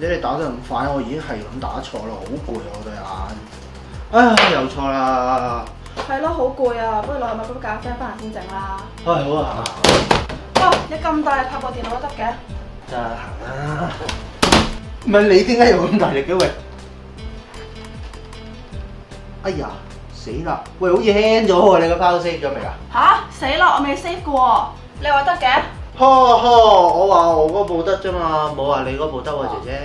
你哋打得咁快，我已經係咁打錯啦，好攰啊我對眼。唉，又錯啦。係咯，好攰啊，不如落去買杯咖啡翻嚟先整啦。好啊。哇，你咁大力拍部電腦都得嘅？得閒啦。唔係你點解有咁大力嘅喂？哎呀，死啦！喂，好似輕咗喎，你個 file save 咗未啊？吓？死啦，我未 save 嘅喎，你話得嘅？我話我嗰部得啫嘛，冇話你嗰部得喎，姐姐。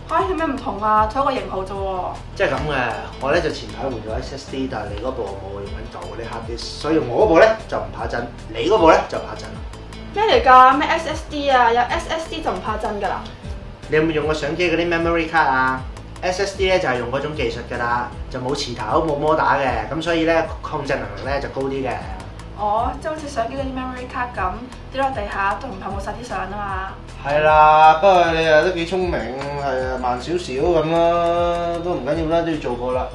嚇，有咩唔同啊？同一個型號啫喎。即係咁嘅，我咧就前排換咗 SSD，但係你嗰部我冇用緊舊嗰啲 hard disk，所以我嗰部咧就唔怕震，你嗰部咧就怕震。咩嚟㗎？咩 SSD 啊？有 SSD 就唔怕震㗎啦。你有冇用過相機嗰啲 memory card 啊？SSD 咧就係用嗰種技術㗎啦，就冇磁頭冇摩打嘅，咁所以咧控制能力咧就高啲嘅。哦，即係好似相機嗰啲 memory card 咁，跌落地下都唔怕冇晒啲相啊嘛。係啦，不過你又都幾聰明，係啊慢少少咁啦，都唔緊要啦，都要做過啦。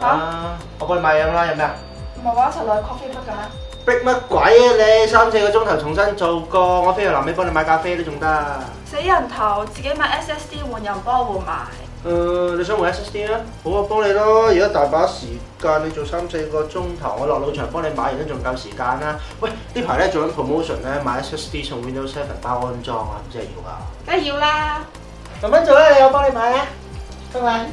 嚇？我幫你買飲啦，有咩啊？唔係話一齊落去 coffee break 㗎咩？逼乜鬼啊你？3、4個鐘頭重新做過，我飛去臨尾幫你買咖啡都仲得。死人頭，自己買 SSD 換又唔幫我換埋。你想換 SSD 啊？好啊，幫你咯。而家大把時間，你做3、4個鐘頭，我落路場幫你買完都仲夠時間啦。喂，呢排咧做緊 promotion 咧，買 SSD 送 Windows 7包安裝啊，唔知係要㗎？梗係要啦。慢慢做啦，我幫你買啊，拜拜。